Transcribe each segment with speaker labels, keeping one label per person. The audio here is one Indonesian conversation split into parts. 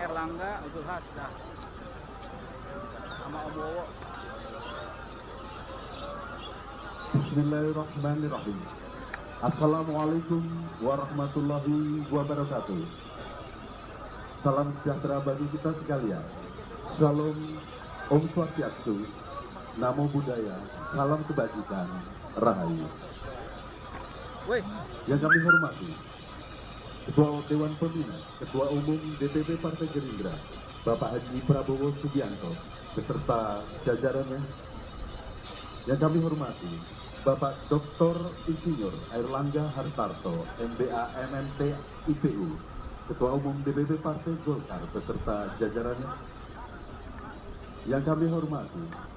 Speaker 1: Erlangga Zulhas dah sama Om Bowo.
Speaker 2: Bismillahirrahmanirrahim. Assalamualaikum warahmatullahi wabarakatuh. Salam sejahtera bagi kita sekalian. Shalom, Om Swastiastu, Namo Buddhaya, salam kebajikan, Rahayu. Yang kami hormati, Ketua Dewan Pembina, Ketua Umum DPP Partai Gerindra, Bapak Haji Prabowo Subianto, beserta jajarannya. Yang kami hormati, Bapak Dr. Insinyur Airlangga Hartarto, MBA MMT IPU, Ketua Umum DPP Partai Golkar, beserta jajarannya. Yang kami hormati,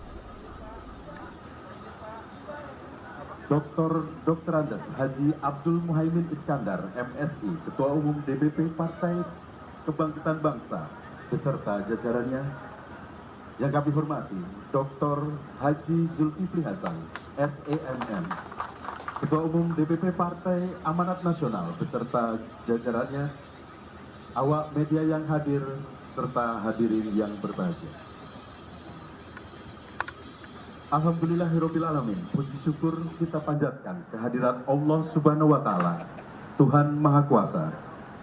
Speaker 2: Dr. Andes Haji Abdul Muhaimin Iskandar, MSI, Ketua Umum DPP Partai Kebangkitan Bangsa, beserta jajarannya. Yang kami hormati, Dr. Haji Zulkifli Hasan, SEMM, Ketua Umum DPP Partai Amanat Nasional, beserta jajarannya, awak media yang hadir, serta hadirin yang berbahagia. Alhamdulillahirrabbilalamin, puji syukur kita panjatkan kehadirat Allah Subhanahu wa Ta'ala, Tuhan Maha Kuasa.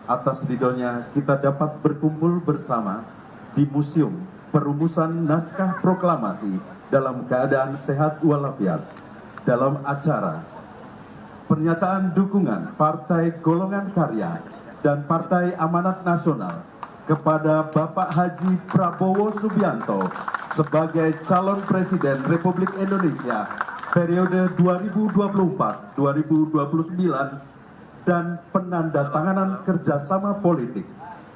Speaker 2: Atas ridhonya kita dapat berkumpul bersama di Museum Perumusan Naskah Proklamasi dalam keadaan sehat walafiat dalam acara pernyataan dukungan Partai Golongan Karya dan Partai Amanat Nasional kepada Bapak Haji Prabowo Subianto sebagai calon Presiden Republik Indonesia periode 2024-2029 dan penandatanganan kerjasama politik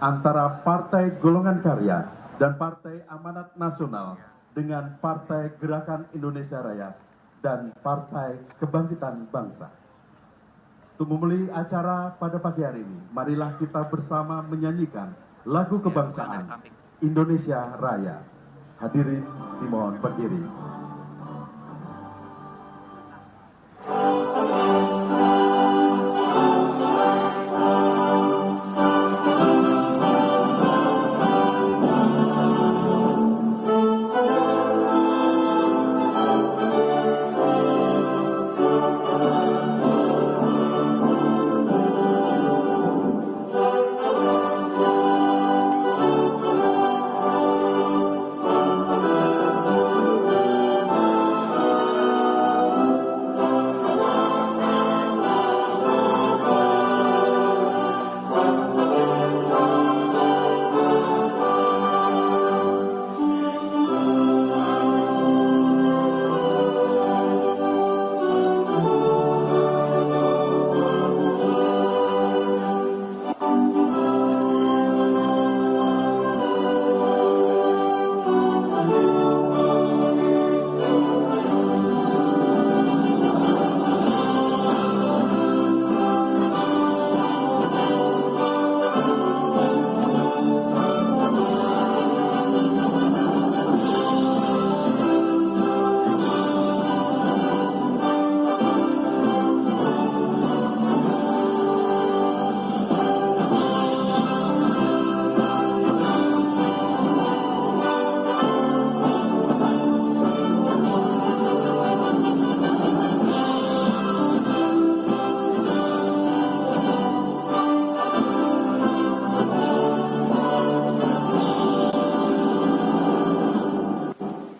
Speaker 2: antara Partai Golongan Karya dan Partai Amanat Nasional dengan Partai Gerakan Indonesia Raya dan Partai Kebangkitan Bangsa. Untuk memulai acara pada pagi hari ini, marilah kita bersama menyanyikan lagu kebangsaan Indonesia Raya. Hadirin dimohon berdiri.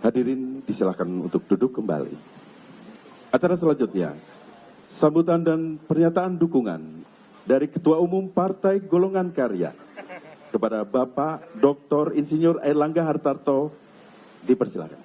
Speaker 2: Hadirin disilakan untuk duduk kembali. Acara selanjutnya, sambutan dan pernyataan dukungan dari Ketua Umum Partai Golongan Karya kepada Bapak Dr. Insinyur Airlangga Hartarto, dipersilakan.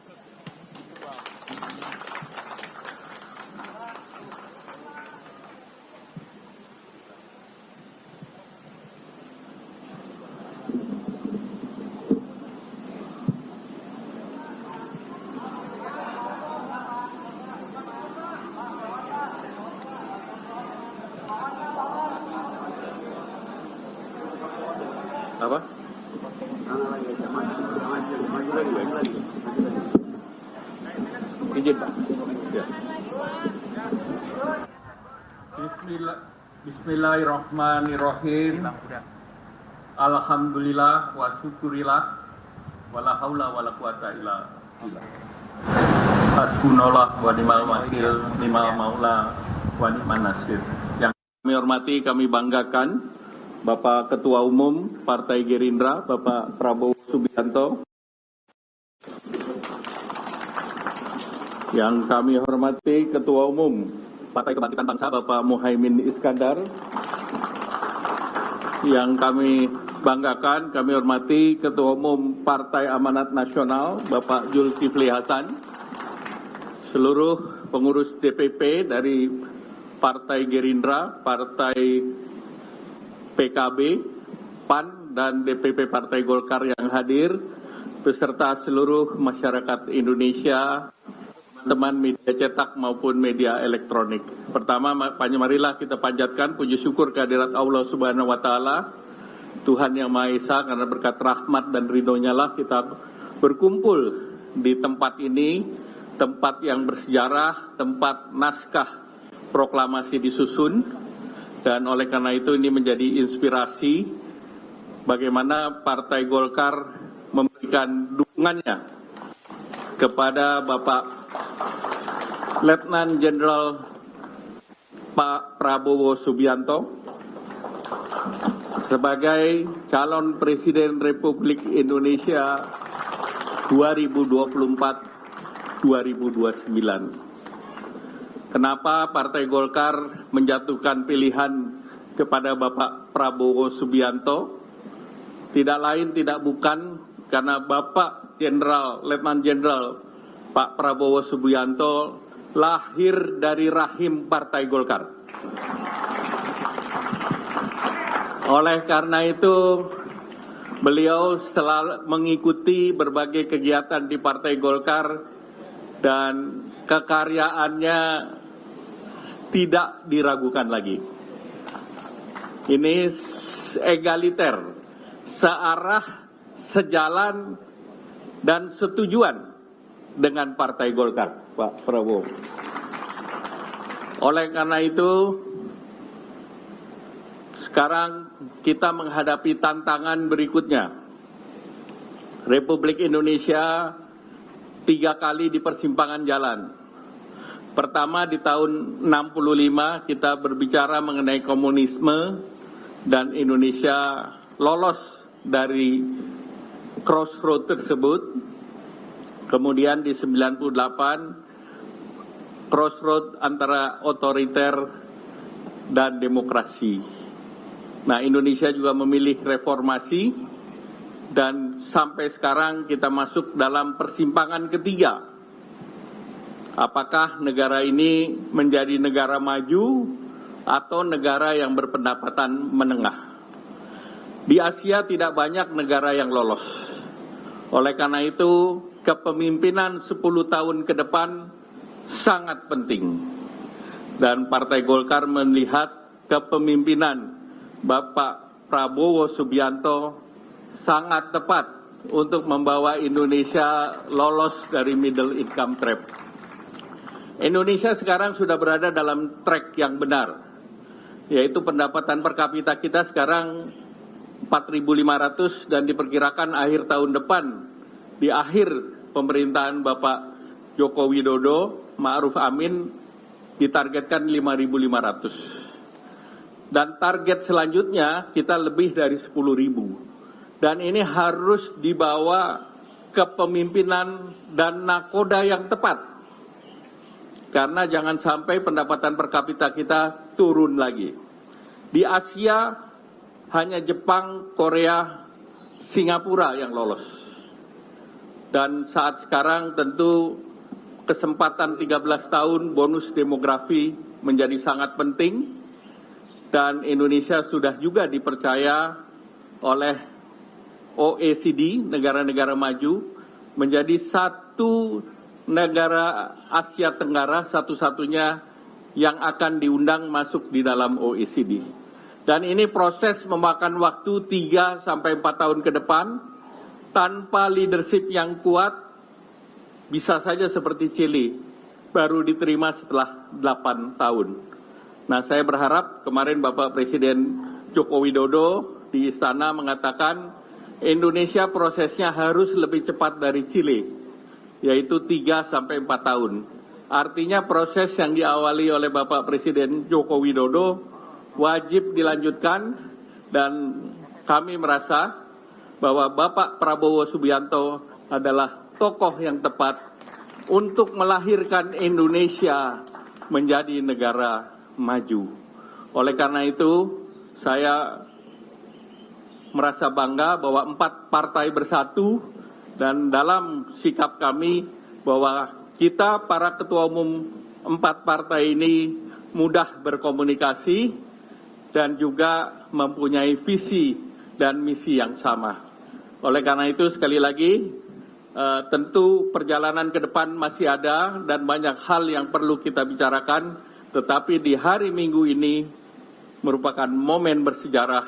Speaker 3: Apa? Izin Pak. Ya.
Speaker 1: Bismillahirrahmanirrahim. Alhamdulillah wa syukurillah wala haula wala quwata illa billah. Hasbunallah wa ni'mal wakil, ni'mal maula wa ni'man nasir. Yang kami hormati, kami banggakan Bapak Ketua Umum Partai Gerindra, Bapak Prabowo Subianto. Yang kami hormati Ketua Umum Partai Kebangkitan Bangsa, Bapak Muhaimin Iskandar. Yang kami banggakan, kami hormati Ketua Umum Partai Amanat Nasional, Bapak Zulkifli Hasan. Seluruh pengurus DPP dari Partai Gerindra, Partai PKB, PAN, dan DPP Partai Golkar yang hadir, beserta seluruh masyarakat Indonesia, teman media cetak maupun media elektronik. Pertama, marilah kita panjatkan puji syukur kehadirat Allah Subhanahu wa Ta'ala, Tuhan Yang Maha Esa, karena berkat rahmat dan ridhonya lah kita berkumpul di tempat ini, tempat yang bersejarah, tempat naskah proklamasi disusun, dan oleh karena itu ini menjadi inspirasi bagaimana Partai Golkar memberikan dukungannya kepada Bapak Letnan Jenderal Pak Prabowo Subianto sebagai calon Presiden Republik Indonesia 2024-2029. Kenapa Partai Golkar menjatuhkan pilihan kepada Bapak Prabowo Subianto? Tidak lain tidak bukan karena Bapak Letnan Jenderal Pak Prabowo Subianto lahir dari rahim Partai Golkar. Oleh karena itu, beliau selalu mengikuti berbagai kegiatan di Partai Golkar dan kekaryaannya tidak diragukan lagi. Ini egaliter, searah, sejalan, dan setujuan dengan Partai Golkar, Pak Prabowo. Oleh karena itu, sekarang kita menghadapi tantangan berikutnya. Republik Indonesia 3 kali di persimpangan jalan. Pertama di tahun 65 kita berbicara mengenai komunisme dan Indonesia lolos dari crossroad tersebut. Kemudian di 98 crossroad antara otoriter dan demokrasi. Nah, Indonesia juga memilih reformasi dan sampai sekarang kita masuk dalam persimpangan ketiga. Apakah negara ini menjadi negara maju atau negara yang berpendapatan menengah? Di Asia tidak banyak negara yang lolos. Oleh karena itu, kepemimpinan 10 tahun ke depan sangat penting. Dan Partai Golkar melihat kepemimpinan Bapak Prabowo Subianto sangat tepat untuk membawa Indonesia lolos dari middle income trap. Indonesia sekarang sudah berada dalam track yang benar, yaitu pendapatan per kapita kita sekarang 4.500 dan diperkirakan akhir tahun depan, di akhir pemerintahan Bapak Joko Widodo, Ma'ruf Amin, ditargetkan 5.500. Dan target selanjutnya kita lebih dari 10.000. Dan ini harus dibawa kepemimpinan dan nakoda yang tepat. Karena jangan sampai pendapatan per kapita kita turun lagi. Di Asia hanya Jepang, Korea, Singapura yang lolos. Dan saat sekarang tentu kesempatan 13 tahun bonus demografi menjadi sangat penting. Dan Indonesia sudah juga dipercaya oleh OECD, negara-negara maju, menjadi satu negara Asia Tenggara satu-satunya yang akan diundang masuk di dalam OECD. Dan ini proses memakan waktu 3-4 tahun ke depan, tanpa leadership yang kuat, bisa saja seperti Chili, baru diterima setelah 8 tahun. Nah, saya berharap kemarin Bapak Presiden Joko Widodo di istana mengatakan Indonesia prosesnya harus lebih cepat dari Chile, yaitu 3 sampai 4 tahun. Artinya proses yang diawali oleh Bapak Presiden Joko Widodo wajib dilanjutkan, dan kami merasa bahwa Bapak Prabowo Subianto adalah tokoh yang tepat untuk melahirkan Indonesia menjadi negara maju. Oleh karena itu, saya merasa bangga bahwa 4 partai bersatu, dan dalam sikap kami bahwa kita para ketua umum 4 partai ini mudah berkomunikasi dan juga mempunyai visi dan misi yang sama. Oleh karena itu sekali lagi, tentu perjalanan ke depan masih ada dan banyak hal yang perlu kita bicarakan, tetapi di hari Minggu ini merupakan momen bersejarah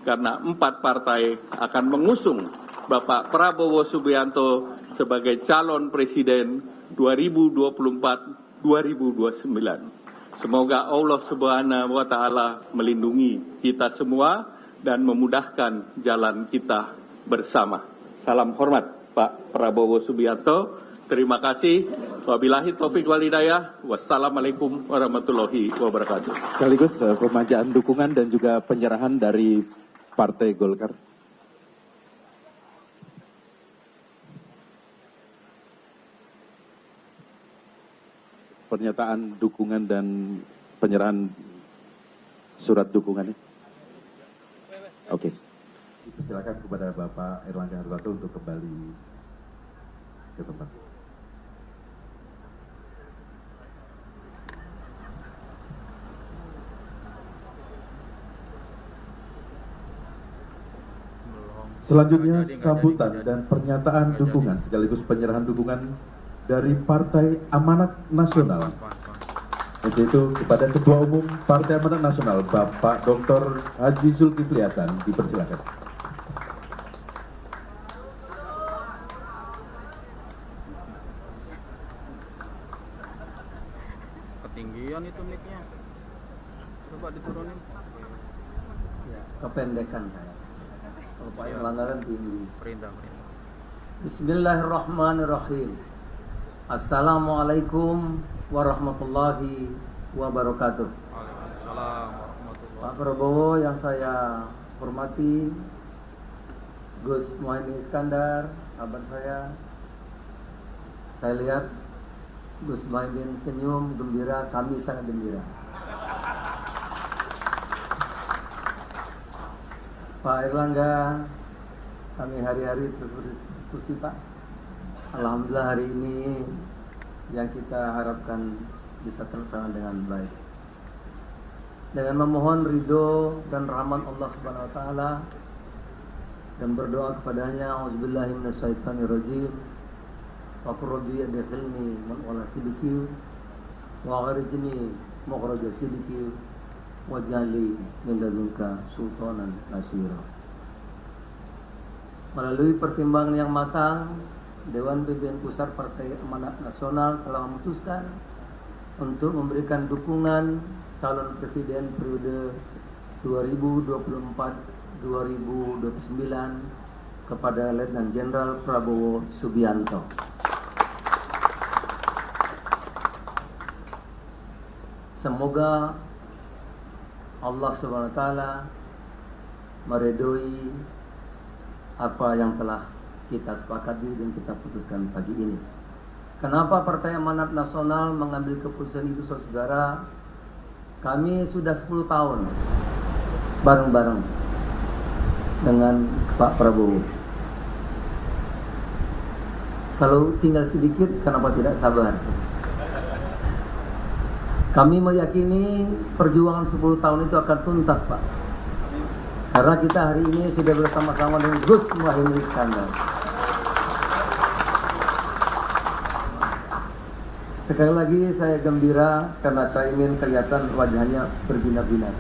Speaker 1: karena 4 partai akan mengusung Bapak Prabowo Subianto sebagai calon presiden 2024-2029. Semoga Allah Subhanahu wa Ta'ala melindungi kita semua dan memudahkan jalan kita bersama. Salam hormat Pak Prabowo Subianto. Terima kasih. Wabillahi taufiq wal hidayah. Wassalamualaikum warahmatullahi wabarakatuh.
Speaker 2: Sekaligus pemajaan dukungan dan juga penyerahan dari Partai Golkar. Pernyataan dukungan dan penyerahan surat dukungannya. Oke. Silakan kepada Bapak Airlangga Hartarto untuk kembali ke tempat. Selanjutnya sambutan dan pernyataan dukungan sekaligus penyerahan dukungan dari Partai Amanat Nasional, yaitu kepada Ketua Umum Partai Amanat Nasional Bapak Dr. Haji Zulkifli Hasan, dipersilakan.
Speaker 4: Ketinggian itu mic-nya. Coba diturunin.
Speaker 5: Ya, kependekan saya. Kalau Pak Erlangga kan tinggi.
Speaker 4: Perintah.
Speaker 5: Bismillahirrahmanirrahim. Assalamualaikum warahmatullahi wabarakatuh.
Speaker 4: Waalaikumsalam warahmatullahi
Speaker 5: Pak Prabowo yang saya hormati, Gus Muhaimin Iskandar, sahabat saya lihat Gus Muhaimin senyum, gembira, kami sangat gembira. Pak Erlangga, kami hari-hari terus berdiskusi Pak. Alhamdulillah hari ini yang kita harapkan bisa terlaksana dengan baik. Dengan memohon ridho dan rahmat Allah Subhanahu wa taala dan berdoa kepadanya, auzubillahi minasyaitonirrajim. Wa qur rabbi adkhilni wala sidiki wa akhrijni makhraja sidiki waj'alni min ladunka sultanan nasira. Melalui pertimbangan yang matang, Dewan Pimpinan Pusat Partai Amanat Nasional telah memutuskan untuk memberikan dukungan calon presiden periode 2024-2029 kepada Letnan Jenderal Prabowo Subianto. Semoga Allah Subhanahu wa taala meridhoi apa yang telah kita sepakati dan kita putuskan pagi ini. Kenapa Partai Amanat Nasional mengambil keputusan itu, saudara? Kami sudah 10 tahun bareng-bareng dengan Pak Prabowo. Kalau tinggal sedikit, kenapa tidak sabar? Kami meyakini perjuangan 10 tahun itu akan tuntas, Pak. Karena kita hari ini sudah bersama-sama dengan Gus Muhaimin Iskandar. Sekali lagi saya gembira karena Caimin kelihatan wajahnya berbinar-binar.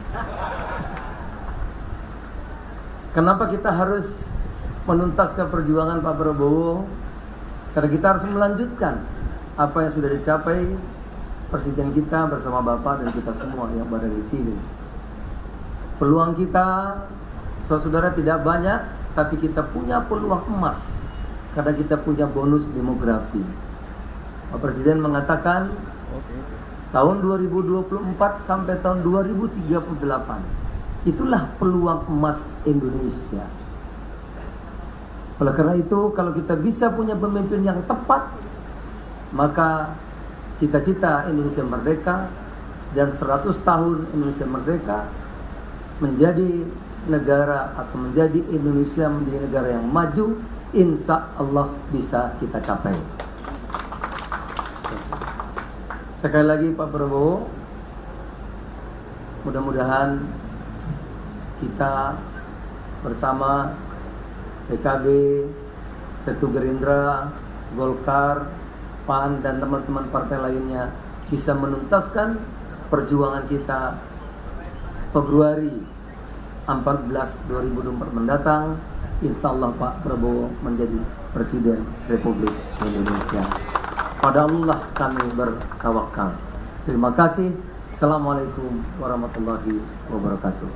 Speaker 5: Kenapa kita harus menuntaskan perjuangan Pak Prabowo? Karena kita harus melanjutkan apa yang sudah dicapai presiden kita bersama Bapak dan kita semua yang berada di sini. Peluang kita Saudara, tidak banyak, tapi kita punya peluang emas karena kita punya bonus demografi. Pak Presiden mengatakan tahun 2024 sampai tahun 2038 itulah peluang emas Indonesia. Oleh karena itu, kalau kita bisa punya pemimpin yang tepat, maka cita-cita Indonesia merdeka dan 100 tahun Indonesia merdeka menjadi negara atau menjadi Indonesia menjadi negara yang maju, insya Allah bisa kita capai. Sekali lagi Pak Prabowo, mudah-mudahan kita bersama PKB, Tentu Gerindra, Golkar, PAN dan teman-teman partai lainnya bisa menuntaskan perjuangan kita Februari 14 2024 mendatang. Insya Allah Pak Prabowo menjadi Presiden Republik Indonesia. Pada Allah kami bertawakal. Terima kasih. Assalamualaikum warahmatullahi wabarakatuh.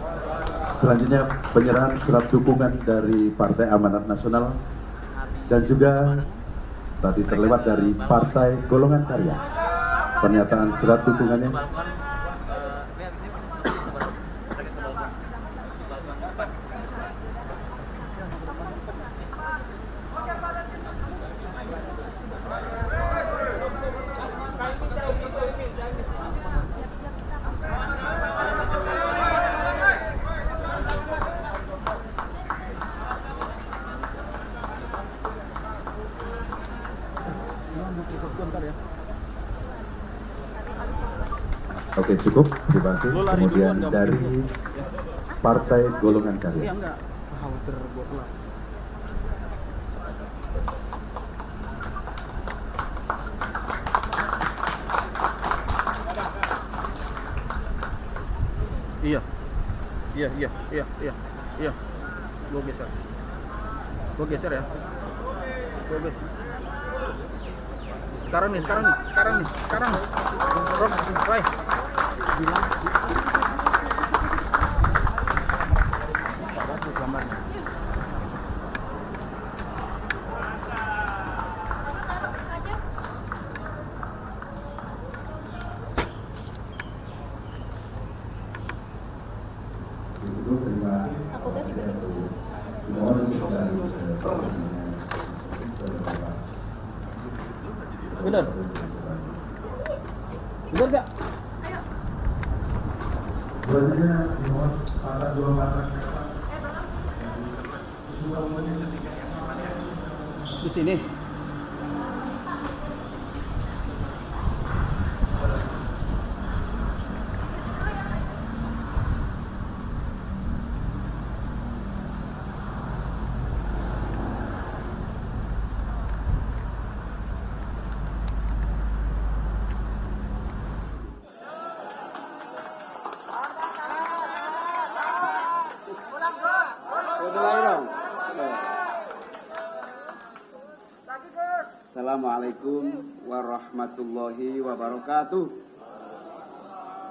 Speaker 2: Selanjutnya penyerahan surat dukungan dari Partai Amanat Nasional dan juga tadi terlewat dari Partai Golongan Karya. Pernyataan surat dukungannya. Oke, cukup. Terima kasih. Kemudian dari Partai Golongan Karya.
Speaker 4: enggak khawatir gua kelar. Iya. Gua geser ya. Gua geser. Sekarang nih. Rob, baik. Bilang. Gambarnya.
Speaker 6: Takutnya tiba-tiba.
Speaker 4: Bener gak? Di sini.
Speaker 3: Assalamualaikum warahmatullahi wabarakatuh.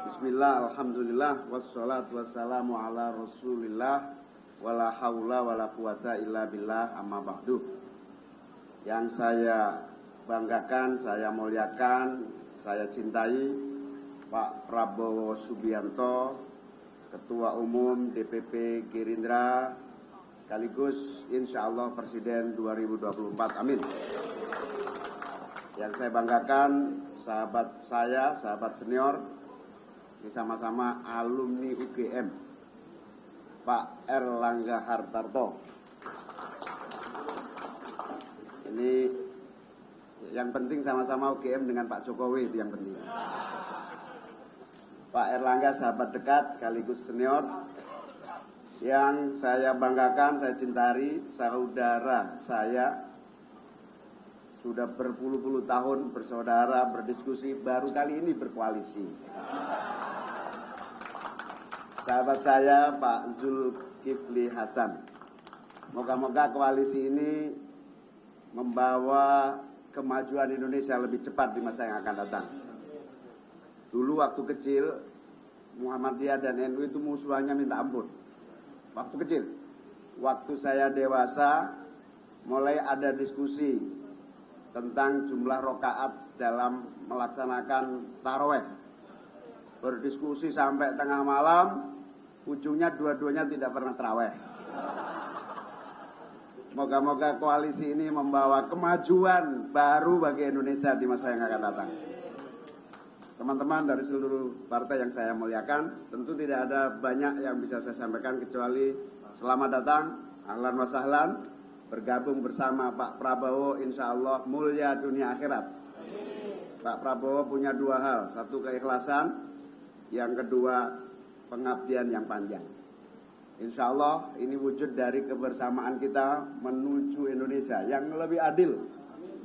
Speaker 3: Bismillah, alhamdulillah, wassalatu wassalamu ala rasulillah, wala hawla wala quwata illa billah, amma ba'du. Yang saya banggakan, saya muliakan, saya cintai Pak Prabowo Subianto, Ketua Umum DPP Gerindra, sekaligus insya Allah Presiden 2024, amin. Yang saya banggakan, sahabat saya, sahabat senior, ini sama-sama alumni UGM, Pak Erlangga Hartarto. Ini yang penting sama-sama UGM dengan Pak Jokowi, itu yang penting. Pak Erlangga sahabat dekat sekaligus senior. Yang saya banggakan, saya cintai, saudara saya. Sudah berpuluh-puluh tahun bersaudara, berdiskusi, baru kali ini berkoalisi. Sahabat saya Pak Zulkifli Hasan. Moga-moga koalisi ini membawa kemajuan Indonesia lebih cepat di masa yang akan datang. Dulu waktu kecil, Muhammadiyah dan NU itu musuhannya minta ampun. Waktu kecil. waktu saya dewasa, mulai ada diskusi tentang jumlah rokaat dalam melaksanakan taraweh. Berdiskusi sampai tengah malam, ujungnya dua-duanya tidak pernah taraweh. Moga-moga koalisi ini membawa kemajuan baru bagi Indonesia di masa yang akan datang. Teman-teman dari seluruh partai yang saya muliakan, tentu tidak ada banyak yang bisa saya sampaikan kecuali selamat datang, ahlan wa sahlan, bergabung bersama Pak Prabowo insya Allah mulia dunia akhirat. Pak Prabowo punya dua hal, satu keikhlasan, yang kedua pengabdian yang panjang. Insya Allah ini wujud dari kebersamaan kita menuju Indonesia yang lebih adil,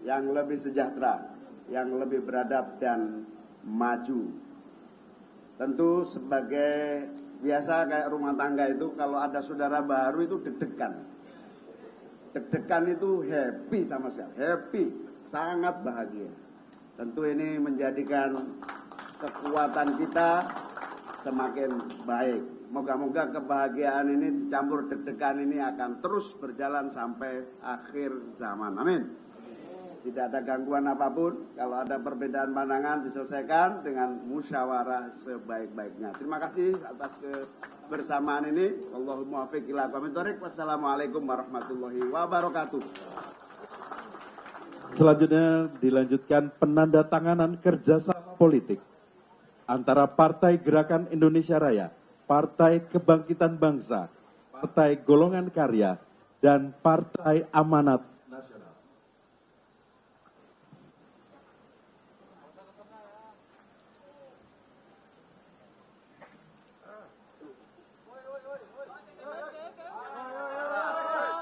Speaker 3: yang lebih sejahtera, yang lebih beradab dan maju. Tentu sebagai biasa kayak rumah tangga itu kalau ada saudara baru itu deg-degan. Deg-degan itu happy sama sekali, happy, sangat bahagia. Tentu ini menjadikan kekuatan kita semakin baik. Moga-moga kebahagiaan ini dicampur deg-degan ini akan terus berjalan sampai akhir zaman. Amin. Tidak ada gangguan apapun. Kalau ada perbedaan pandangan diselesaikan dengan musyawarah sebaik-baiknya. Terima kasih atas kebersamaan ini. Allahumma muwaffiq ila aqwamit thoriq. Wassalamualaikum warahmatullahi wabarakatuh.
Speaker 2: Selanjutnya dilanjutkan penandatanganan kerjasama politik antara Partai Gerakan Indonesia Raya, Partai Kebangkitan Bangsa, Partai Golongan Karya, dan Partai Amanat Nasional.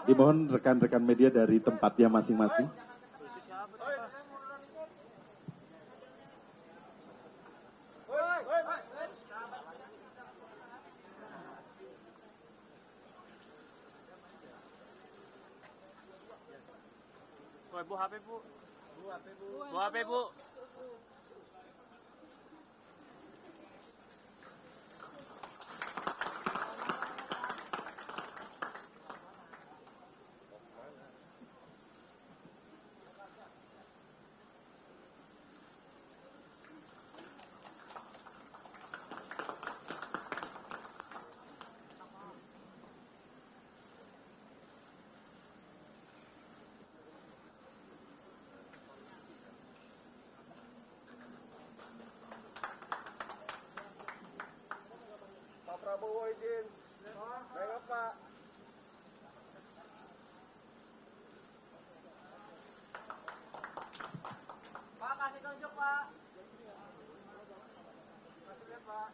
Speaker 2: Dimohon rekan-rekan media dari tempatnya masing-masing.
Speaker 6: Bu HP bu. Bu HP bu.
Speaker 3: Pak Prabowo izin. Baik Pak. Pak kasih tunjuk Pak. Kasih lihat Pak.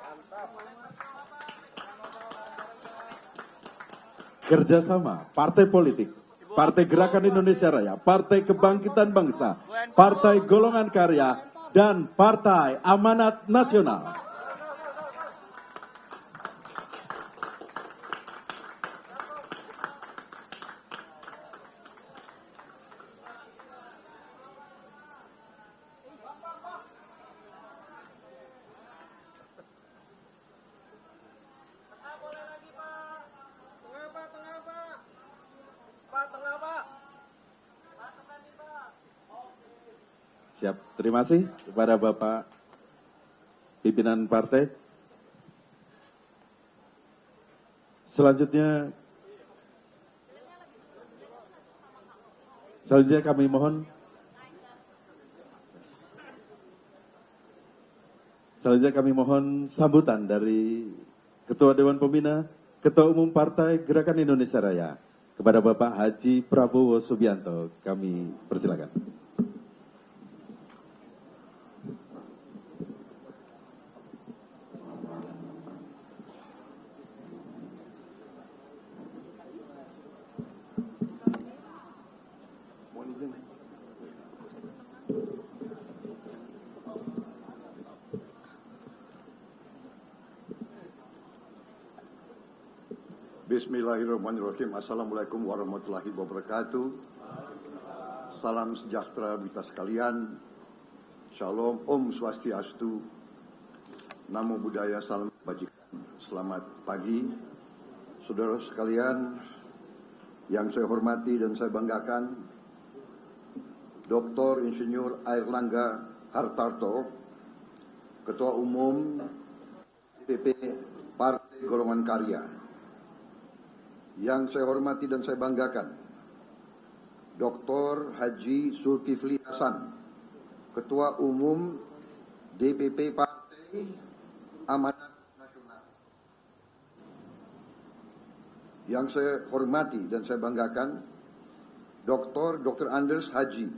Speaker 3: Mantap.
Speaker 2: Kerjasama Partai Politik, Partai Gerakan Indonesia Raya, Partai Kebangkitan Bangsa, Partai Golongan Karya, dan Partai Amanat Nasional. Siap, terima kasih kepada Bapak pimpinan partai. Selanjutnya kami mohon sambutan dari Ketua Dewan Pembina, Ketua Umum Partai Gerakan Indonesia Raya kepada Bapak Haji Prabowo Subianto. Kami persilakan.
Speaker 7: Bismillahirrahmanirrahim. Assalamualaikum warahmatullahi wabarakatuh. Salam sejahtera kita sekalian. Shalom, Om Swastiastu. Namo Buddhaya, salam kebajikan. Selamat pagi, saudara sekalian yang saya hormati dan saya banggakan, Dr. Insinyur Airlangga Hartarto, Ketua Umum DPP Partai Golongan Karya. Yang saya hormati dan saya banggakan, Dr. Haji Zulkifli Hasan, Ketua Umum DPP Partai Amanat Nasional. Yang saya hormati dan saya banggakan, Dr. Anders Haji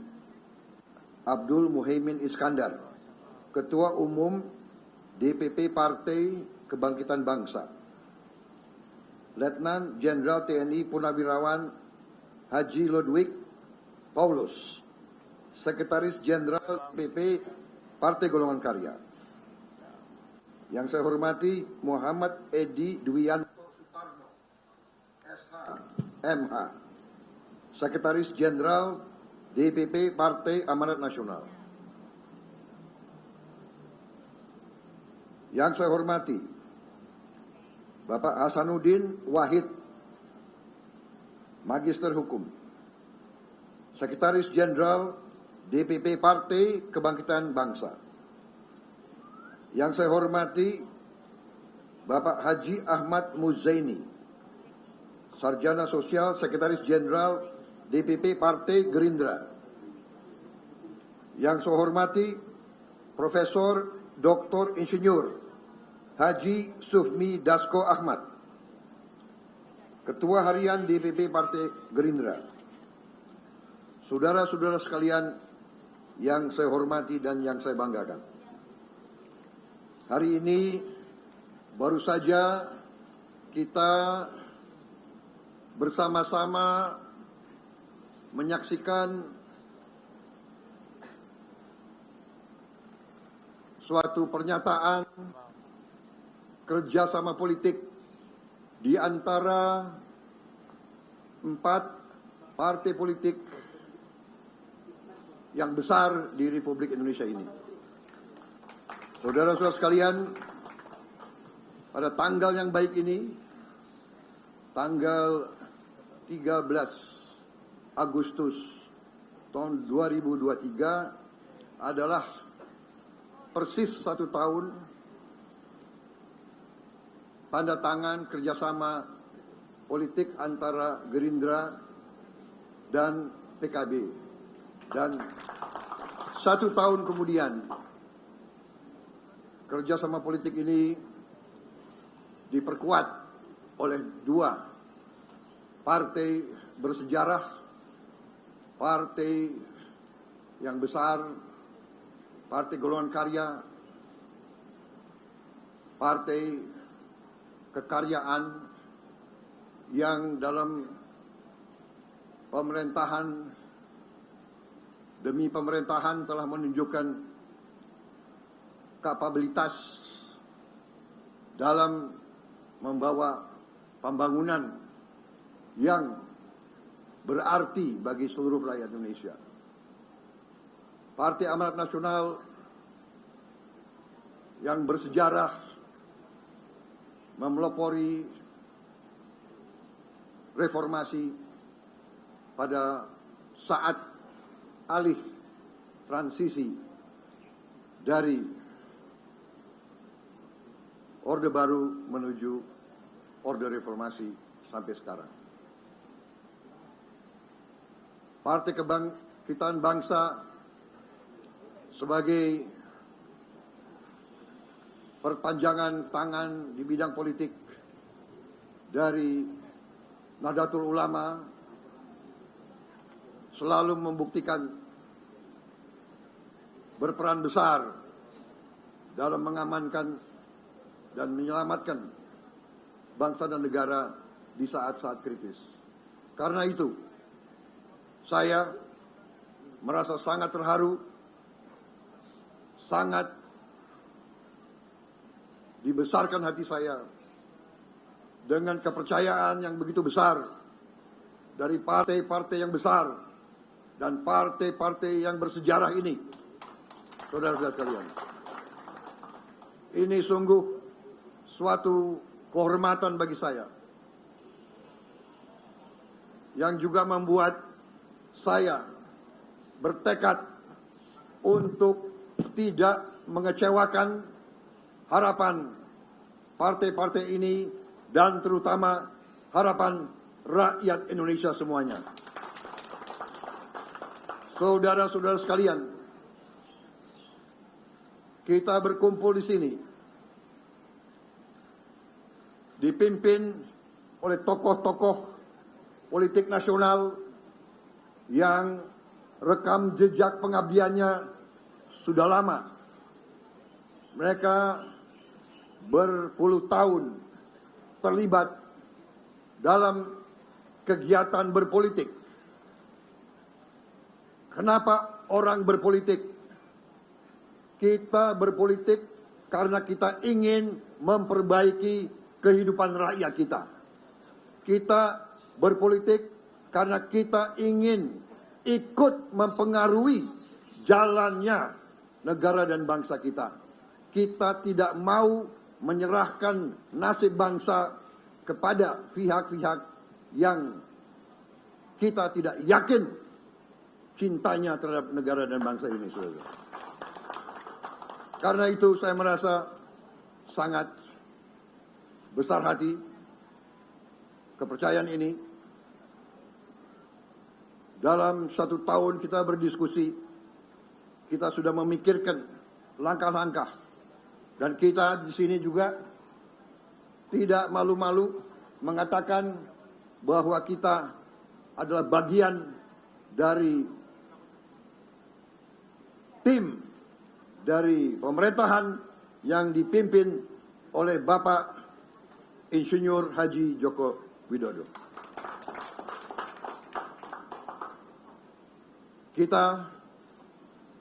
Speaker 7: Abdul Muhaimin Iskandar, Ketua Umum DPP Partai Kebangkitan Bangsa. Letnan Jenderal TNI Purnawirawan Haji Ludwig Paulus, Sekretaris Jenderal DPP Partai Golongan Karya. Yang saya hormati Muhammad Edi Dwianto Sutarno, SH, MH, Sekretaris Jenderal DPP Partai Amanat Nasional. Yang saya hormati Bapak Hasanuddin Wahid, Magister Hukum, Sekretaris Jenderal DPP Partai Kebangkitan Bangsa. Yang saya hormati Bapak Haji Ahmad Muzaini, Sarjana Sosial, Sekretaris Jenderal DPP Partai Gerindra. Yang saya hormati Profesor Dr. Insinyur Haji Sufmi Dasko Ahmad, Ketua Harian DPP Partai Gerindra. Saudara-saudara sekalian yang saya hormati dan yang saya banggakan, hari ini baru saja kita bersama-sama menyaksikan suatu pernyataan kerjasama politik di antara 4 partai politik yang besar di Republik Indonesia ini. Saudara-saudara sekalian, pada tanggal yang baik ini, tanggal 13 Agustus tahun 2023 adalah persis 1 tahun tanda tangan kerjasama politik antara Gerindra dan PKB. Dan 1 tahun kemudian kerjasama politik ini diperkuat oleh 2 partai bersejarah, partai yang besar, Partai Golongan Karya, partai kekaryaan yang dalam pemerintahan demi pemerintahan telah menunjukkan kapabilitas dalam membawa pembangunan yang berarti bagi seluruh rakyat Indonesia. Partai Amanat Nasional yang bersejarah memelopori reformasi pada saat alih transisi dari Orde Baru menuju Orde Reformasi sampai sekarang. Partai Kebangkitan Bangsa sebagai perpanjangan tangan di bidang politik dari Nahdlatul Ulama selalu membuktikan berperan besar dalam mengamankan dan menyelamatkan bangsa dan negara di saat-saat kritis. Karena itu, saya merasa sangat terharu, sangat dibesarkan hati saya dengan kepercayaan yang begitu besar dari partai-partai yang besar dan partai-partai yang bersejarah ini. Saudara-saudara sekalian, ini sungguh suatu kehormatan bagi saya, yang juga membuat saya bertekad untuk tidak mengecewakan harapan partai-partai ini dan terutama harapan rakyat Indonesia semuanya. Saudara-saudara sekalian, kita berkumpul di sini dipimpin oleh tokoh-tokoh politik nasional yang rekam jejak pengabdiannya sudah lama. Mereka berpuluh tahun terlibat dalam kegiatan berpolitik. Kenapa orang berpolitik? Kita berpolitik karena kita ingin memperbaiki kehidupan rakyat kita. Kita berpolitik karena kita ingin ikut mempengaruhi jalannya negara dan bangsa kita. Kita tidak mau menyerahkan nasib bangsa kepada pihak-pihak yang kita tidak yakin cintanya terhadap negara dan bangsa ini. Saudara. Karena itu saya merasa sangat besar hati kepercayaan ini. Dalam 1 tahun kita berdiskusi, kita sudah memikirkan langkah-langkah. Dan kita di sini juga tidak malu-malu mengatakan bahwa kita adalah bagian dari tim dari pemerintahan yang dipimpin oleh Bapak Insinyur Haji Joko Widodo. Kita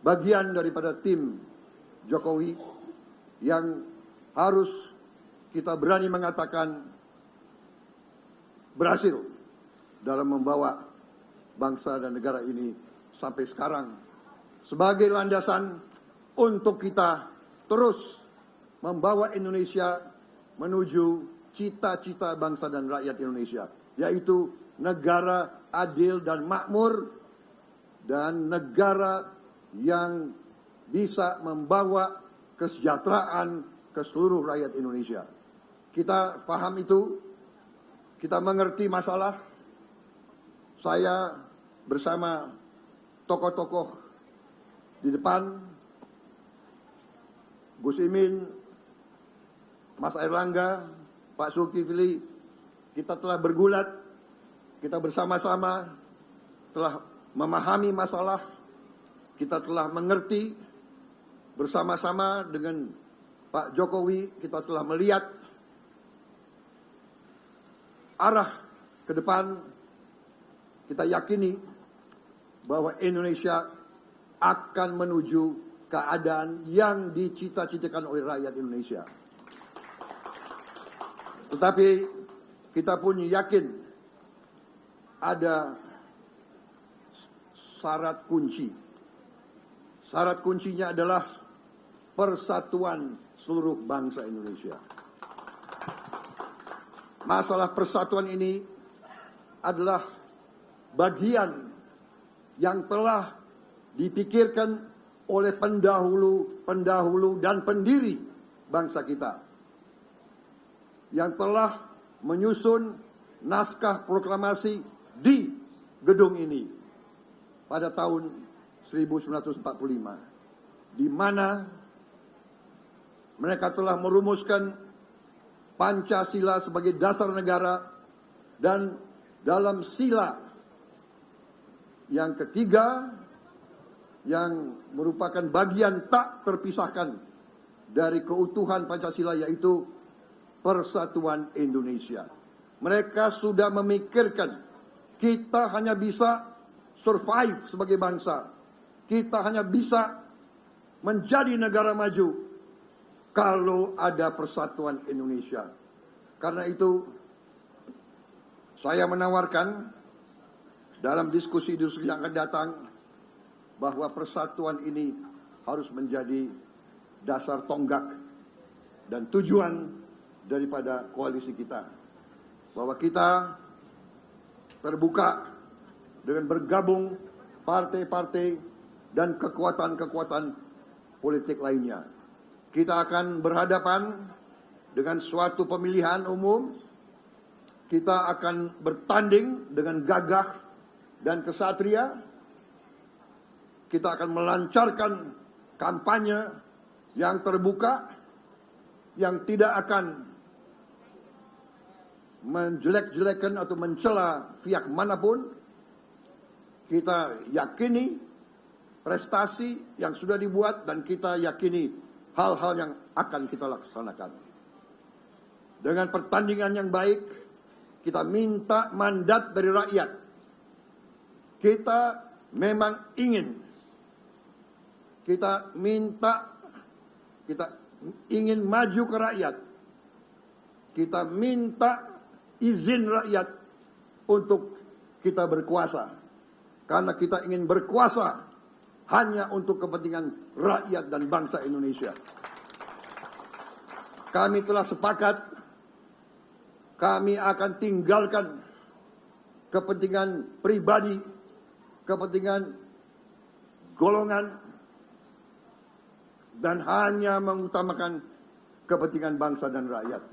Speaker 7: bagian daripada tim Jokowi yang harus kita berani mengatakan berhasil dalam membawa bangsa dan negara ini sampai sekarang sebagai landasan untuk kita terus membawa Indonesia menuju cita-cita bangsa dan rakyat Indonesia, yaitu negara adil dan makmur dan negara yang bisa membawa kesejahteraan ke seluruh rakyat Indonesia. Kita paham itu, kita mengerti masalah. Saya bersama tokoh-tokoh di depan, Gus Imin, Mas Airlangga, Pak Zulkifli, kita telah bergulat, kita bersama-sama telah memahami masalah, kita telah mengerti bersama-sama dengan Pak Jokowi, kita telah melihat arah ke depan. Kita yakini bahwa Indonesia akan menuju keadaan yang dicita-citakan oleh rakyat Indonesia. Tetapi kita pun yakin ada syarat kunci. Syarat kuncinya adalah persatuan seluruh bangsa Indonesia. Masalah persatuan ini adalah bagian yang telah dipikirkan oleh pendahulu dan pendiri bangsa kita, yang telah menyusun naskah proklamasi di gedung ini pada tahun 1945, di mana mereka telah merumuskan Pancasila sebagai dasar negara, dan dalam sila yang ketiga yang merupakan bagian tak terpisahkan dari keutuhan Pancasila, yaitu persatuan Indonesia. Mereka sudah memikirkan kita hanya bisa survive sebagai bangsa, kita hanya bisa menjadi negara maju kalau ada persatuan Indonesia. Karena itu saya menawarkan dalam diskusi-diskusi yang akan datang bahwa persatuan ini harus menjadi dasar tonggak dan tujuan daripada koalisi kita. Bahwa kita terbuka dengan bergabung partai-partai dan kekuatan-kekuatan politik lainnya. Kita akan berhadapan dengan suatu pemilihan umum. Kita akan bertanding dengan gagah dan kesatria. Kita akan melancarkan kampanye yang terbuka, yang tidak akan menjelek-jelekan atau mencela pihak manapun. Kita yakini prestasi yang sudah dibuat dan kita yakini hal-hal yang akan kita laksanakan. Dengan pertandingan yang baik, kita minta mandat dari rakyat. Kita memang ingin, kita ingin maju ke rakyat. Kita minta izin rakyat untuk kita berkuasa. Karena kita ingin berkuasa hanya untuk kepentingan rakyat dan bangsa Indonesia. Kami telah sepakat, kami akan tinggalkan kepentingan pribadi, kepentingan golongan, dan hanya mengutamakan kepentingan bangsa dan rakyat.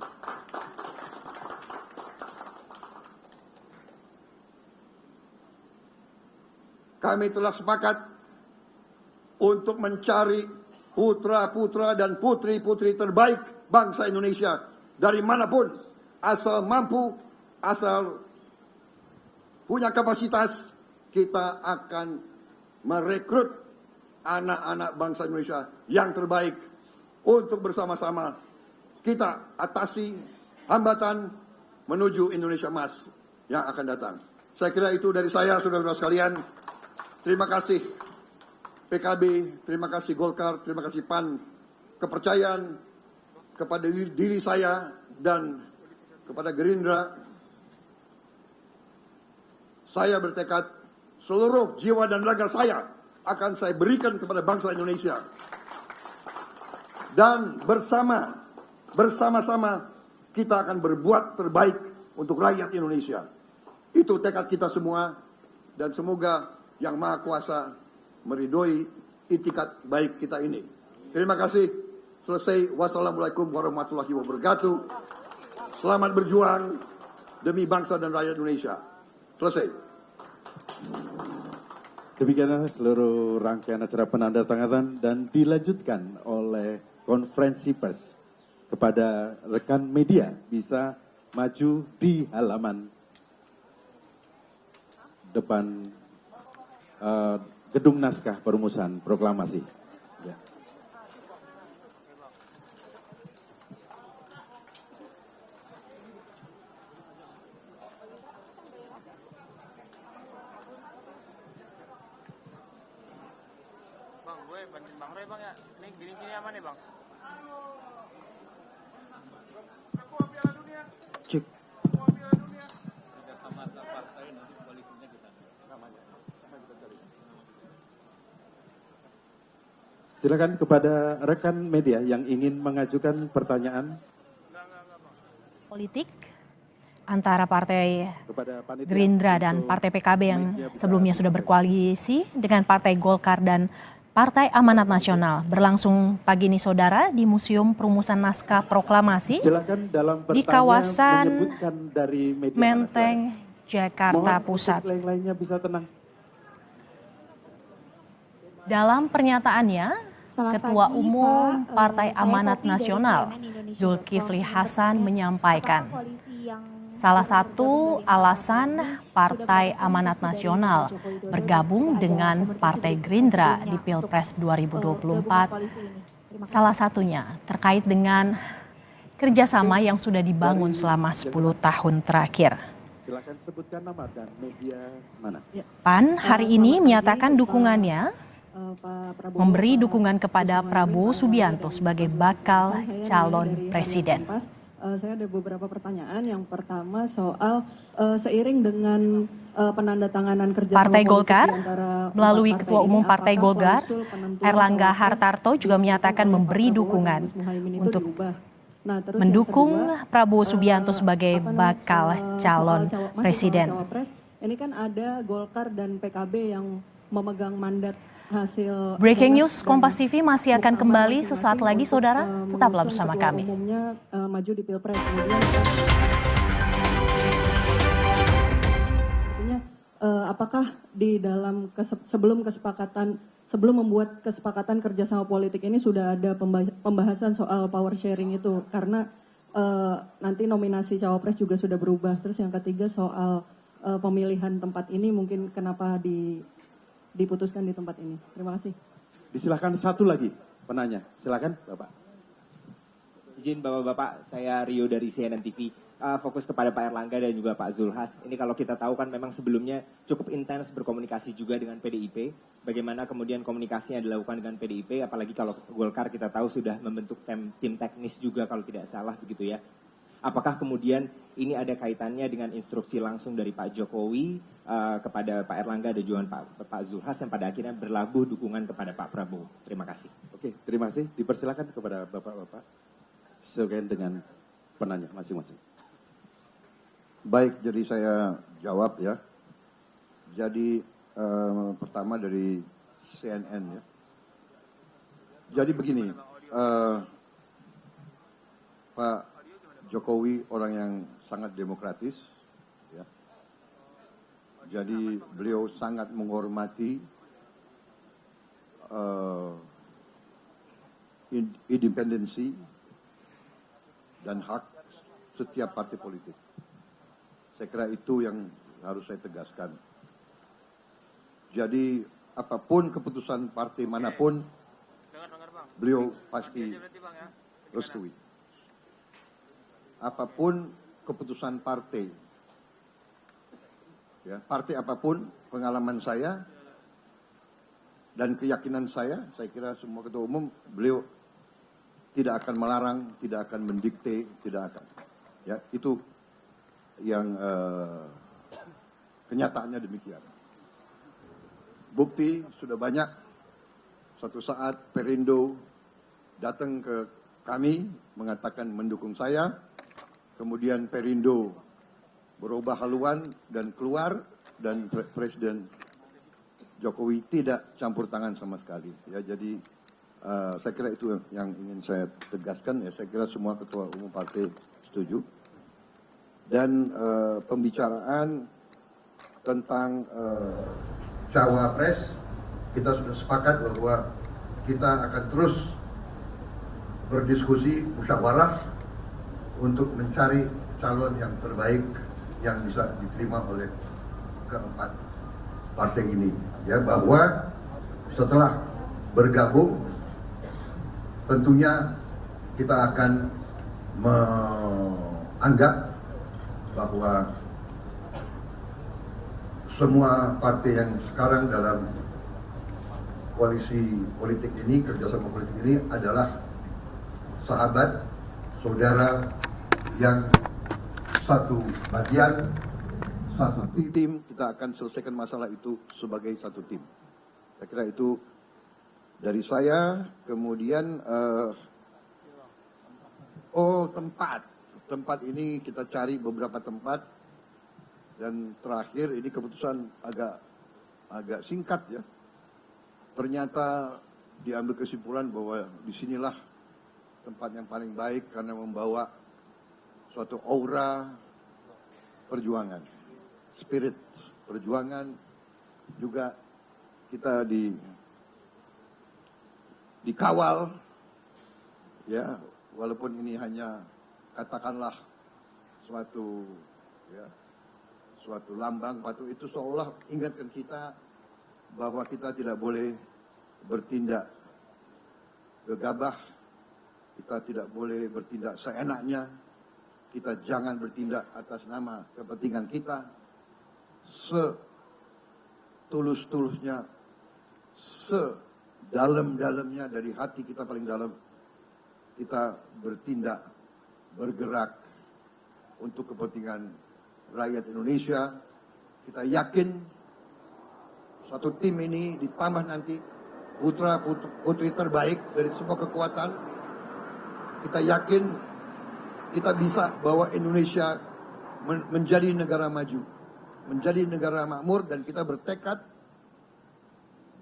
Speaker 7: Kami telah sepakat untuk mencari putra-putra dan putri-putri terbaik bangsa Indonesia dari manapun, asal mampu, asal punya kapasitas. Kita akan merekrut anak-anak bangsa Indonesia yang terbaik untuk bersama-sama kita atasi hambatan menuju Indonesia Emas yang akan datang. Saya kira itu dari saya, saudara-saudara sekalian. Terima kasih PKB, terima kasih Golkar, terima kasih PAN, kepercayaan kepada diri saya dan kepada Gerindra. Saya bertekad seluruh jiwa dan raga saya akan saya berikan kepada bangsa Indonesia. Dan bersama-sama kita akan berbuat terbaik untuk rakyat Indonesia. Itu tekad kita semua, dan semoga Yang Maha Kuasa meridhoi itikat baik kita ini. Terima kasih. Selesai. Wassalamualaikum warahmatullahi wabarakatuh. Selamat berjuang demi bangsa dan rakyat Indonesia. Selesai.
Speaker 2: Demikianlah seluruh rangkaian acara penandatanganan dan dilanjutkan oleh konferensi pers. Kepada rekan media bisa maju di halaman depan Gedung Naskah Perumusan Proklamasi. Ya.
Speaker 6: Bang, gue bantuin Bang Roy bang ya. Ini gini-gini aman nih bang.
Speaker 4: Cek.
Speaker 2: Silakan kepada rekan media yang ingin mengajukan pertanyaan.
Speaker 8: Politik antara Partai Gerindra dan Partai PKB yang sebelumnya sudah berkoalisi dengan Partai Golkar dan Partai Amanat Nasional berlangsung pagi ini saudara di Museum Perumusan Naskah Proklamasi di kawasan
Speaker 2: dari media
Speaker 8: Menteng, Jakarta Pusat.
Speaker 2: Lain-lainnya bisa tenang.
Speaker 8: Dalam pernyataannya, Ketua Umum Partai Amanat Nasional Zulkifli Hasan menyampaikan salah satu alasan Partai Amanat Nasional bergabung dengan Partai Gerindra di Pilpres 2024 salah satunya terkait dengan kerjasama yang sudah dibangun selama 10 tahun terakhir.
Speaker 2: Silakan sebutkan nama dan media mana.
Speaker 8: PAN hari ini menyatakan dukungannya memberi dukungan kepada Prabowo Subianto sebagai bakal calon presiden.
Speaker 9: Saya ada beberapa pertanyaan. Yang pertama soal seiring dengan penandatanganan kerjasama
Speaker 8: Partai Golkar melalui Ketua Umum
Speaker 9: ini,
Speaker 8: Partai Golkar, Erlangga Hartarto juga menyatakan memberi dukungan untuk
Speaker 9: Nah, terus
Speaker 8: mendukung
Speaker 9: yang kedua,
Speaker 8: Prabowo Subianto sebagai bakal calon
Speaker 9: soal
Speaker 8: presiden.
Speaker 9: cawapres, ini kan ada Golkar dan PKB yang memegang mandat hasil
Speaker 8: Breaking
Speaker 9: Munas
Speaker 8: News
Speaker 9: dan
Speaker 8: Kompas TV masih akan
Speaker 9: Muktamar
Speaker 8: kembali
Speaker 9: masing-masing
Speaker 8: sesaat lagi,
Speaker 9: untuk,
Speaker 8: saudara. Tetaplah
Speaker 9: mengusung
Speaker 8: bersama
Speaker 9: ketua
Speaker 8: kami.
Speaker 9: umumnya maju di Pilpres. Kemudian artinya apakah di dalam sebelum membuat kesepakatan kerjasama politik ini sudah ada pembahasan soal power sharing itu, karena nanti nominasi cawapres juga sudah berubah. Terus yang ketiga soal pemilihan tempat ini mungkin kenapa diputuskan di tempat ini. Terima kasih.
Speaker 2: Disilahkan satu lagi penanya. Silakan Bapak.
Speaker 10: Izin Bapak-Bapak, saya Rio dari CNN TV. Fokus kepada Pak Erlangga dan juga Pak Zulhas. Ini kalau kita tahu kan memang sebelumnya cukup intens berkomunikasi juga dengan PDIP. Bagaimana kemudian komunikasinya dilakukan dengan PDIP, apalagi kalau Golkar kita tahu sudah membentuk tim teknis juga kalau tidak salah begitu ya. Apakah kemudian ini ada kaitannya dengan instruksi langsung dari Pak Jokowi kepada Pak Erlangga dan juga Pak Zulhas yang pada akhirnya berlabuh dukungan kepada Pak Prabowo? Terima kasih.
Speaker 2: Oke, terima kasih. Dipersilakan kepada Bapak-Bapak sesuai dengan penanya masing-masing.
Speaker 7: Baik, jadi saya jawab ya. Jadi pertama dari CNN ya. Jadi begini, Pak Jokowi orang yang sangat demokratis, ya. Jadi beliau sangat menghormati independensi dan hak setiap partai politik. Saya kira itu yang harus saya tegaskan. Jadi apapun keputusan partai manapun, beliau pasti restui. Apapun keputusan partai, ya, partai apapun, pengalaman saya dan keyakinan saya kira semua ketua umum, beliau tidak akan melarang, tidak akan mendikte, tidak akan. Ya, itu yang kenyataannya demikian. Bukti sudah banyak. Suatu saat Perindo datang ke kami mengatakan mendukung saya. Kemudian Perindo berubah haluan dan keluar, dan Presiden Jokowi tidak campur tangan sama sekali. Ya, jadi saya kira itu yang ingin saya tegaskan. Ya, saya kira semua ketua umum partai setuju. Dan pembicaraan tentang cawapres, kita sudah sepakat bahwa kita akan terus berdiskusi musyawarah untuk mencari calon yang terbaik yang bisa diterima oleh keempat partai ini. Ya, bahwa setelah bergabung tentunya kita akan menganggap bahwa semua partai yang sekarang dalam koalisi politik ini, kerjasama politik ini adalah sahabat, saudara yang satu bagian, satu tim. Kita akan selesaikan masalah itu sebagai satu tim. Saya kira itu dari saya. Kemudian tempat ini kita cari beberapa tempat, dan terakhir ini keputusan agak singkat ya. Ternyata diambil kesimpulan bahwa disinilah tempat yang paling baik karena membawa suatu aura perjuangan, spirit perjuangan. Juga kita dikawal ya, walaupun ini hanya katakanlah suatu lambang patuh, itu seolah ingatkan kita bahwa kita tidak boleh bertindak gegabah, kita tidak boleh bertindak seenaknya, kita jangan bertindak atas nama kepentingan kita. Setulus-tulusnya, sedalam-dalamnya dari hati kita paling dalam, kita bertindak, bergerak untuk kepentingan rakyat Indonesia. Kita yakin satu tim ini ditambah nanti putra-putri terbaik dari semua kekuatan. Kita yakin kita bisa bawa Indonesia menjadi negara maju, menjadi negara makmur, dan kita bertekad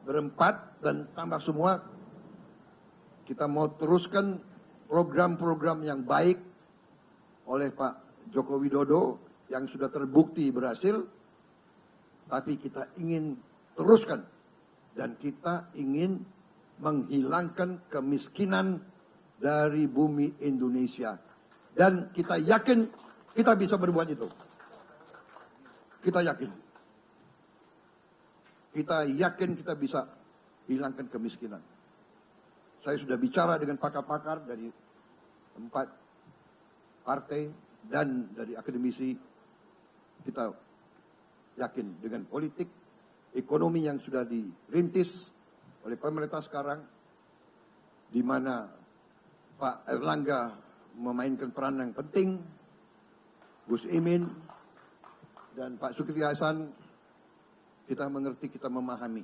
Speaker 7: berempat dan tambah semua, kita mau teruskan program-program yang baik oleh Pak Joko Widodo yang sudah terbukti berhasil, tapi kita ingin teruskan dan kita ingin menghilangkan kemiskinan dari bumi Indonesia. Dan kita yakin kita bisa berbuat itu. Kita yakin. Kita yakin kita bisa hilangkan kemiskinan. Saya sudah bicara dengan pakar-pakar dari 4 partai dan dari akademisi. Kita yakin dengan politik, ekonomi yang sudah dirintis oleh pemerintah sekarang, di mana Pak Erlangga memainkan peran yang penting, Gus Imin dan Pak Zulkifli Hasan, kita mengerti, kita memahami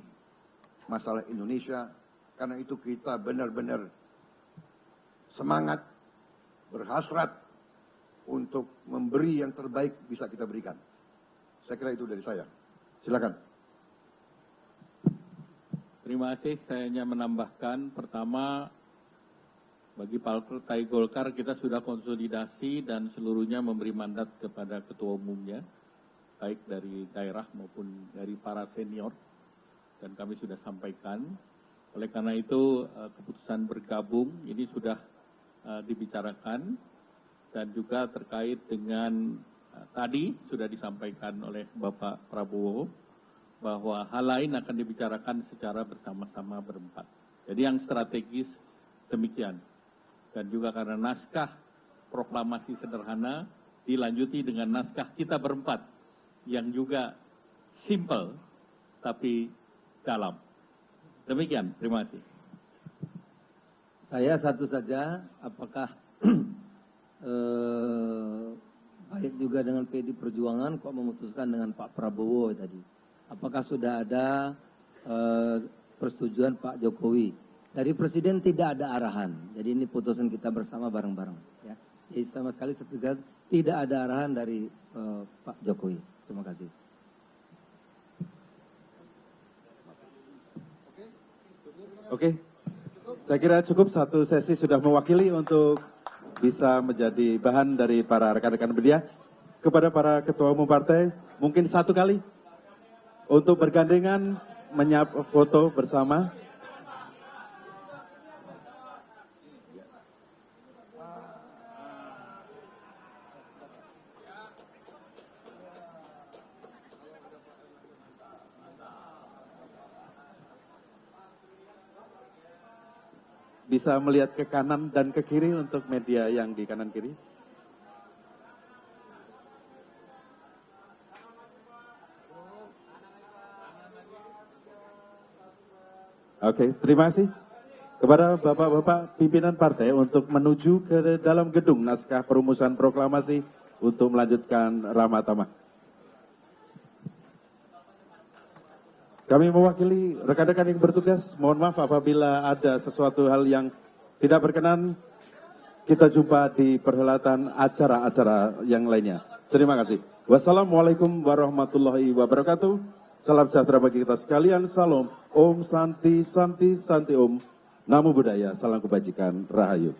Speaker 7: masalah Indonesia. Karena itu kita benar-benar semangat, berhasrat untuk memberi yang terbaik bisa kita berikan. Saya kira itu dari saya. Silakan.
Speaker 1: Terima kasih. Saya hanya menambahkan, pertama, bagi Partai Golkar kita sudah konsolidasi dan seluruhnya memberi mandat kepada ketua umumnya, baik dari daerah maupun dari para senior, dan kami sudah sampaikan. Oleh karena itu keputusan bergabung ini sudah dibicarakan, dan juga terkait dengan tadi sudah disampaikan oleh Bapak Prabowo bahwa hal lain akan dibicarakan secara bersama-sama berempat. Jadi yang strategis demikian. Dan juga karena naskah proklamasi sederhana dilanjuti dengan naskah kita berempat yang juga simple tapi dalam. Demikian, terima kasih.
Speaker 5: Saya satu saja, apakah baik juga dengan PD Perjuangan kok memutuskan dengan Pak Prabowo tadi? Apakah sudah ada persetujuan Pak Jokowi? Dari Presiden tidak ada arahan, jadi ini putusan kita bersama bareng-bareng. Ya. Jadi sama sekali tidak ada arahan dari Pak Jokowi. Terima kasih.
Speaker 2: Oke, saya kira cukup satu sesi sudah mewakili untuk bisa menjadi bahan dari para rekan-rekan media. Kepada para ketua umum partai, mungkin satu kali untuk bergandengan menyap foto bersama. Bisa melihat ke kanan dan ke kiri untuk media yang di kanan kiri. Oke, terima kasih kepada bapak-bapak pimpinan partai untuk menuju ke dalam gedung naskah perumusan proklamasi untuk melanjutkan ramah tamah. Kami mewakili rekan-rekan yang bertugas, mohon maaf apabila ada sesuatu hal yang tidak berkenan, kita jumpa di perhelatan acara-acara yang lainnya. Terima kasih. Wassalamualaikum warahmatullahi wabarakatuh. Salam sejahtera bagi kita sekalian. Salam. Om Santi Santi Santi Om. Namo Buddhaya. Salam kebajikan. Rahayu.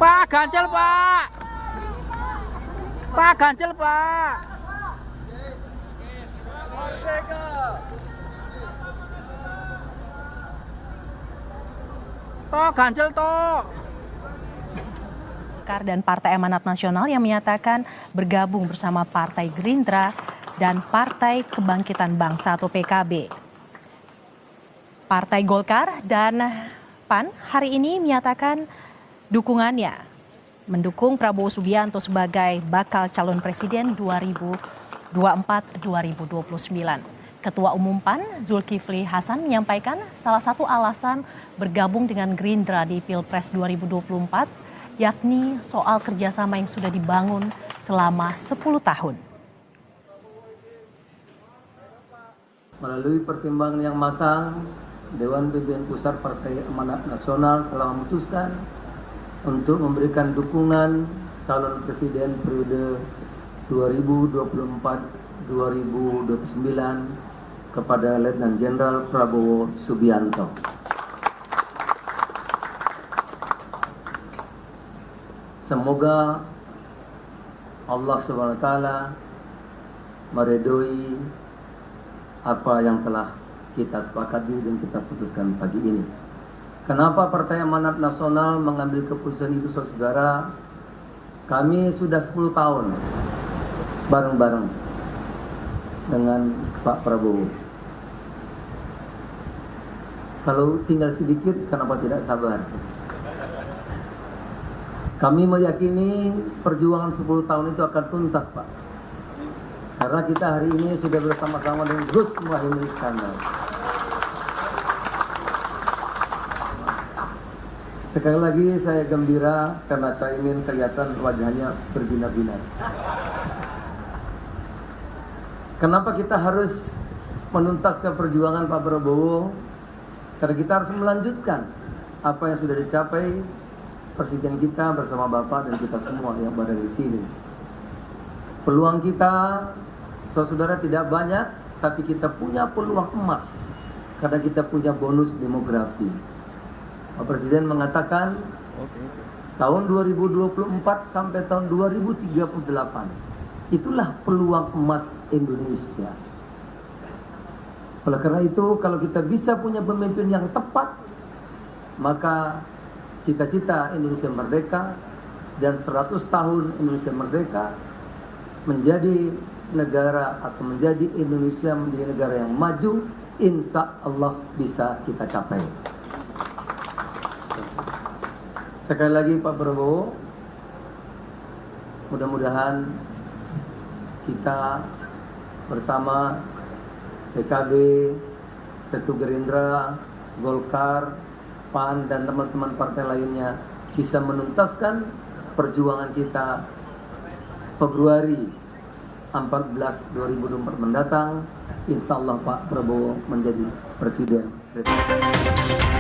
Speaker 4: Pak Ganjel, Pak. Pak Ganjel, Pak. Toh Ganjel toh.
Speaker 8: Golkar dan Partai Amanat Nasional yang menyatakan bergabung bersama Partai Gerindra dan Partai Kebangkitan Bangsa atau PKB. Partai Golkar dan PAN hari ini menyatakan dukungannya mendukung Prabowo Subianto sebagai bakal calon presiden 2024-2029. Ketua Umum PAN Zulkifli Hasan menyampaikan salah satu alasan bergabung dengan Gerindra di Pilpres 2024 yakni soal kerjasama yang sudah dibangun selama 10 tahun.
Speaker 5: Melalui pertimbangan yang matang, Dewan Pimpinan Pusat Partai Amanat Nasional telah memutuskan untuk memberikan dukungan calon presiden periode 2024-2029 kepada Letnan Jenderal Prabowo Subianto. Semoga Allah SWT meridhoi apa yang telah kita sepakati dan kita putuskan pagi ini. Kenapa Partai Amanat Nasional mengambil keputusan itu, saudara? Kami sudah 10 tahun bareng-bareng dengan Pak Prabowo. Kalau tinggal sedikit, kenapa tidak sabar? Kami meyakini perjuangan 10 tahun itu akan tuntas, Pak. Karena kita hari ini sudah bersama-sama dengan Gus Muhaimin Iskandar. Sekali lagi saya gembira karena Caimin kelihatan wajahnya berbinar-binar. Kenapa kita harus menuntaskan perjuangan Pak Prabowo? Karena kita harus melanjutkan apa yang sudah dicapai Presiden kita bersama Bapak dan kita semua yang berada di sini. Peluang kita, saudara, tidak banyak, tapi kita punya peluang emas karena kita punya bonus demografi. Pak Presiden mengatakan tahun 2024 sampai tahun 2038 itulah peluang emas Indonesia. Oleh karena itu, kalau kita bisa punya pemimpin yang tepat, maka cita-cita Indonesia merdeka dan 100 tahun Indonesia merdeka menjadi negara atau menjadi Indonesia menjadi negara yang maju, insya Allah bisa kita capai. Sekali lagi Pak Prabowo, mudah-mudahan kita bersama PKB, Tentu Gerindra, Golkar, PAN dan teman-teman partai lainnya bisa menuntaskan perjuangan kita Februari 14 2024 mendatang. Insya Allah Pak Prabowo menjadi Presiden Republik.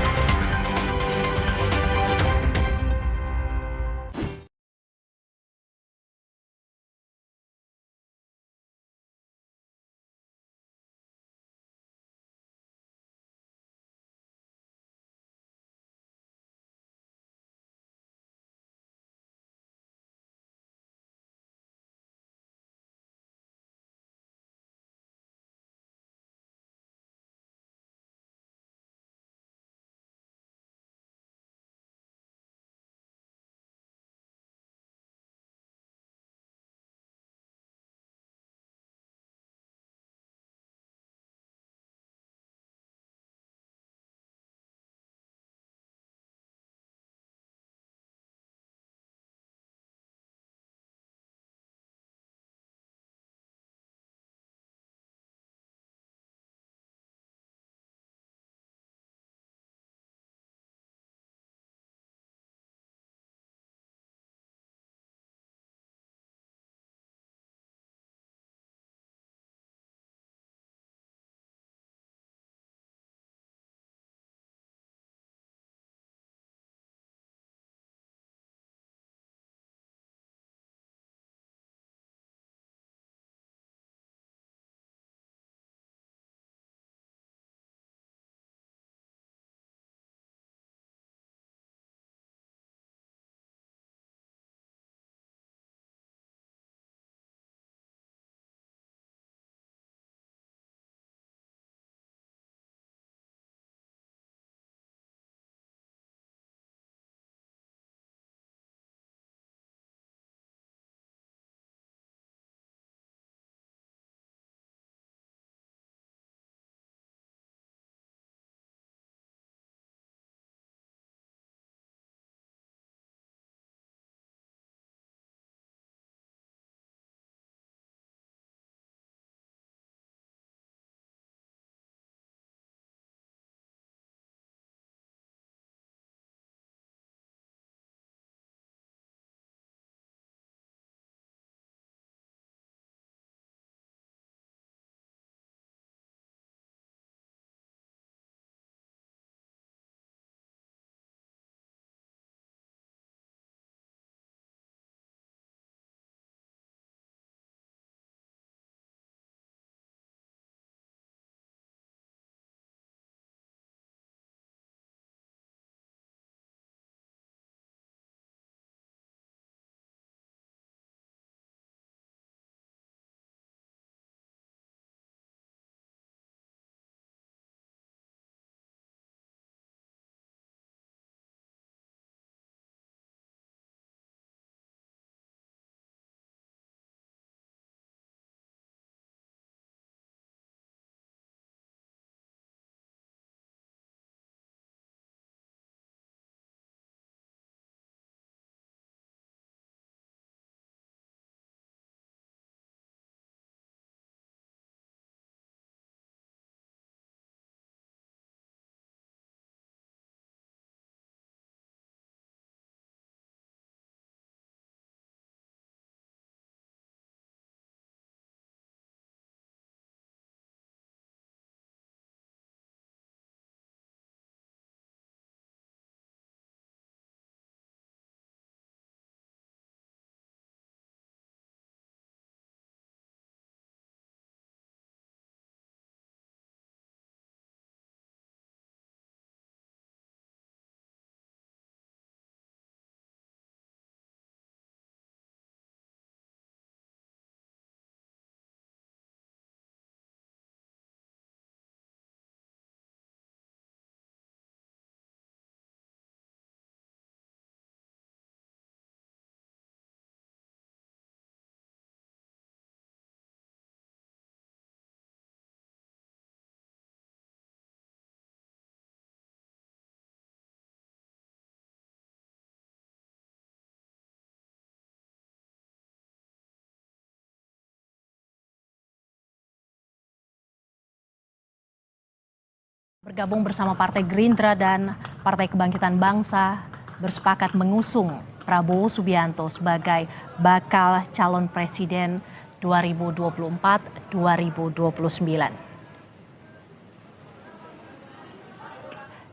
Speaker 8: Bergabung bersama Partai Gerindra dan Partai Kebangkitan Bangsa bersepakat mengusung Prabowo Subianto sebagai bakal calon presiden 2024-2029.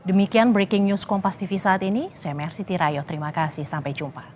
Speaker 8: Demikian breaking news Kompas TV saat ini. Saya Mercy Tirayo. Terima kasih. Sampai jumpa.